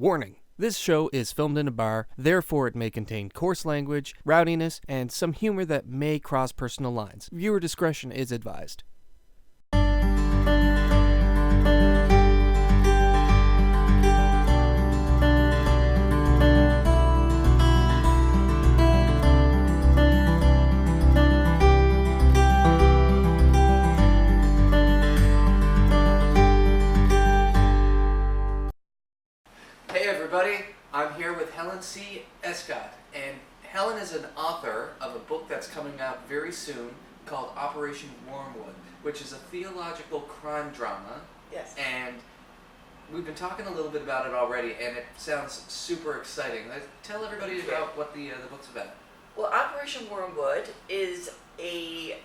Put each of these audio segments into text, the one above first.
Warning! This show is filmed in a bar, therefore it may contain coarse language, rowdiness, and some humor that may cross personal lines. Viewer discretion is advised. Hey everybody, I'm here with Helen C. Escott, and Helen is an author of a book that's coming out very soon called Operation Wormwood, which is a theological crime drama. Yes. And we've been talking a little bit about it already, and it sounds super exciting. Tell everybody about what the book's about. Well, Operation Wormwood is a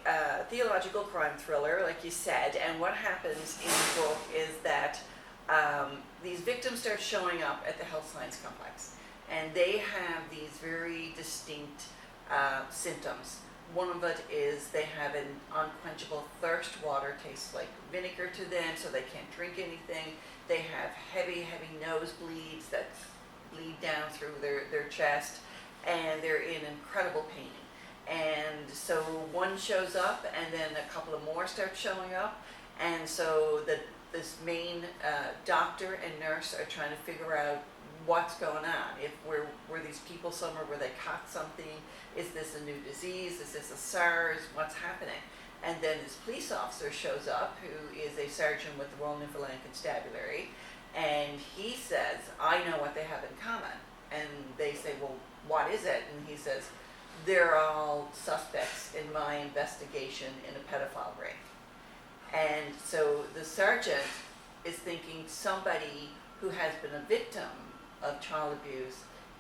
theological crime thriller, like you said, and what happens in the book is that these victims start showing up at the health science complex, and they have these very distinct symptoms. One of it is they have an unquenchable thirst. Water tastes like vinegar to them, so they can't drink anything. They have heavy nosebleeds that bleed down through their chest, and they're in incredible pain. And so one shows up, and then a couple of more start showing up, and so this main doctor and nurse are trying to figure out what's going on. If were these people somewhere where they caught something? Is this a new disease? Is this a SARS? What's happening? And then this police officer shows up, who is a sergeant with the Royal Newfoundland Constabulary, and he says, I know what they have in common. And they say, well, what is it? And he says, they're all suspects in my investigation in a pedophile ring. And so the sergeant is thinking somebody who has been a victim of child abuse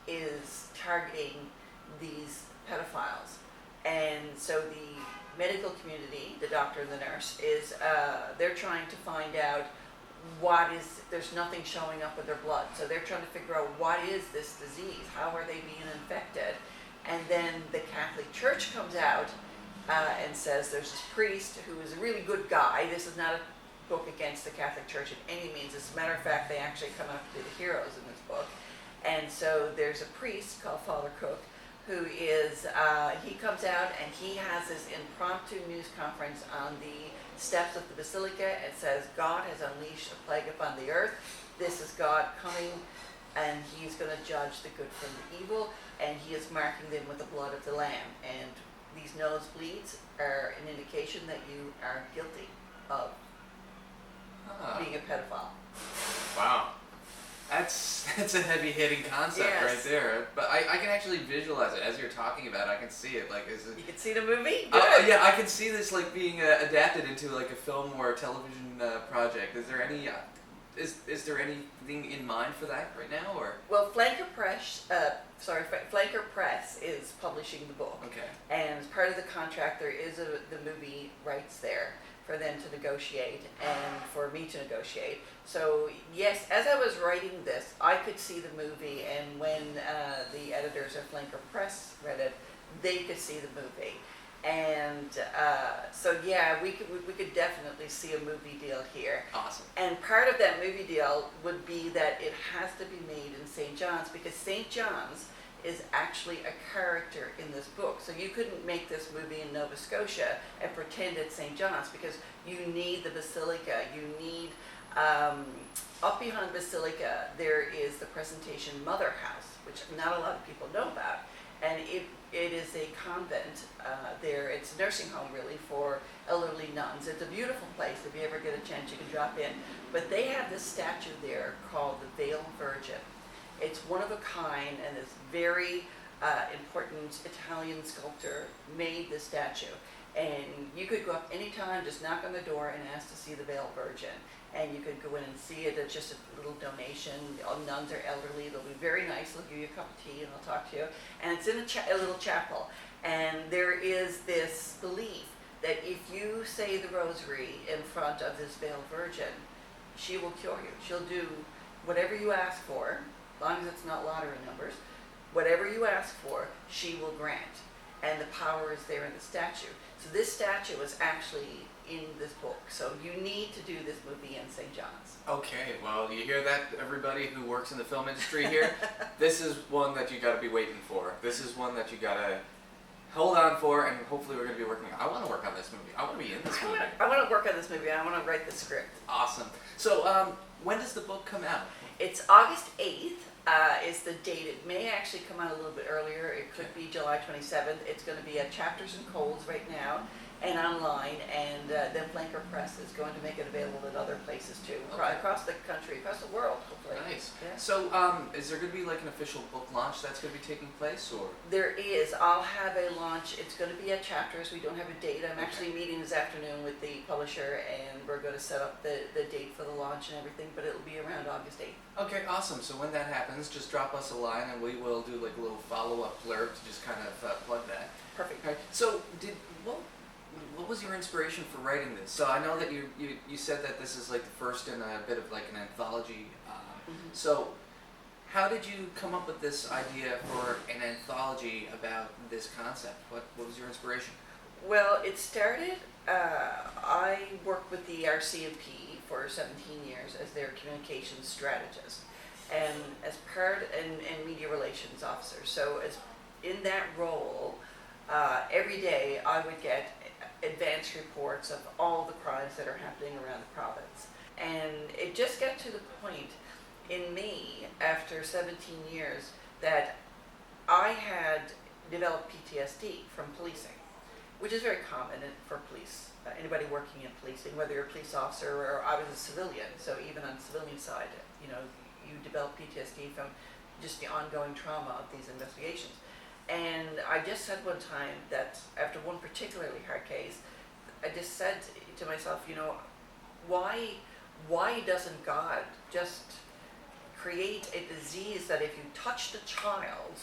is targeting these pedophiles. And so the medical community, the doctor and the nurse, they're trying to find out there's nothing showing up in their blood. So they're trying to figure out what is this disease? How are they being infected? And then the Catholic Church comes out and says there's this priest who is a really good guy. This is not a book against the Catholic Church in any means. As a matter of fact, they actually come out to be the heroes in this book. And so there's a priest called Father Cook who is, he comes out and he has this impromptu news conference on the steps of the Basilica and says, God has unleashed a plague upon the earth. This is God coming, and he's going to judge the good from the evil, and he is marking them with the blood of the Lamb. And these nosebleeds are an indication that you are guilty of being a pedophile. Wow. That's a heavy-hitting concept right there. But I can actually visualize it as you're talking about it. I can see it. You can see the movie? Yeah, I can see this being adapted into a film or a television project. Is there any is there anything in mind for that right now, or? Well, Flanker Press is publishing the book. Okay. And as part of the contract, there is the movie rights there for them to negotiate and for me to negotiate. So yes, as I was writing this, I could see the movie, and when the editors of Flanker Press read it, they could see the movie. And so yeah, we could definitely see a movie deal here. Awesome. And part of that movie deal would be that it has to be made in St. John's, because St. John's is actually a character in this book. So you couldn't make this movie in Nova Scotia and pretend it's St. John's, because you need the Basilica. You need, up behind Basilica, there is the Presentation Mother House, which not a lot of people know about. And it is a convent there. It's a nursing home, really, for elderly nuns. It's a beautiful place. If you ever get a chance, you can drop in. But they have this statue there called the Veiled Virgin. It's one of a kind, and this very important Italian sculptor made the statue. And you could go up anytime, just knock on the door and ask to see the Veiled Virgin. And you could go in and see it. It's just a little donation. All nuns are elderly. They'll be very nice. They'll give you a cup of tea and they'll talk to you. And it's in a little chapel. And there is this belief that if you say the rosary in front of this Veiled Virgin, she will cure you. She'll do whatever you ask for, as long as it's not lottery numbers. Whatever you ask for, she will grant. And the power is there in the statue. So this statue is actually in this book. So you need to do this movie in St. John's. Okay, well, you hear that, everybody who works in the film industry here? This is one that you got to be waiting for. This is one that you got to hold on for, and hopefully we're going to be working. I want to work on this movie. I want to be in this movie. I want to work on this movie. I want to write the script. Awesome. So, when does the book come out? It's August 8th. Is the date. It may actually come out a little bit earlier. It could be July 27th. It's going to be at Chapters and Colds right now and online, and then Flanker Press is going to make it available at other places too, across the country, across the world, hopefully. Nice. Yeah. So, is there going to be like an official book launch that's going to be taking place, or? There is. I'll have a launch. It's going to be at Chapters. We don't have a date. I'm actually meeting this afternoon with the publisher, and we're going to set up the date for the launch and everything, but it'll be around August 8th. Okay, awesome. So when that happens, just drop us a line, and we will do like a little follow-up blurb to just kind of plug that. Perfect. Okay. So, what was your inspiration for writing this? So I know that you said that this is like the first in a bit of like an anthology. So how did you come up with this idea for an anthology about this concept? What was your inspiration? Well, it started, I worked with the RCMP for 17 years as their communications strategist and as part and media relations officer. So as in that role, every day I would get advance reports of all the crimes that are happening around the province. And it just got to the point in me after 17 years that I had developed PTSD from policing, which is very common for police, anybody working in policing, whether you're a police officer or I was a civilian, so even on the civilian side, you develop PTSD from just the ongoing trauma of these investigations. And I just said one time that after one particularly hard case, I just said to myself, why doesn't God just create a disease that if you touched a child,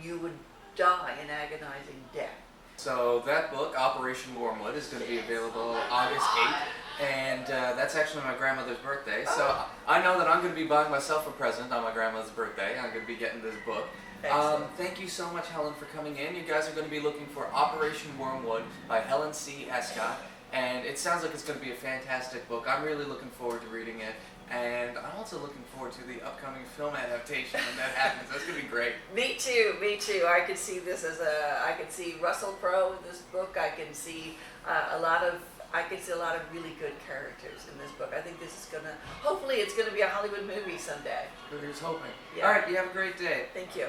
you would die an agonizing death? So that book, Operation Wormwood, is going to be available August 8th, and that's actually my grandmother's birthday. So I know that I'm going to be buying myself a present on my grandmother's birthday. I'm going to be getting this book. Thank you so much, Helen, for coming in. You guys are going to be looking for Operation Wormwood by Helen C. Escott, and it sounds like it's going to be a fantastic book. I'm really looking forward to reading it, and I'm also looking forward to the upcoming film adaptation when that happens. That's going to be great. Me too. I could see this I could see Russell Crowe in this book. I can see a lot of really good characters in this book. I think this is hopefully it's gonna be a Hollywood movie someday. Here's hoping. Yeah. All right, you have a great day. Thank you.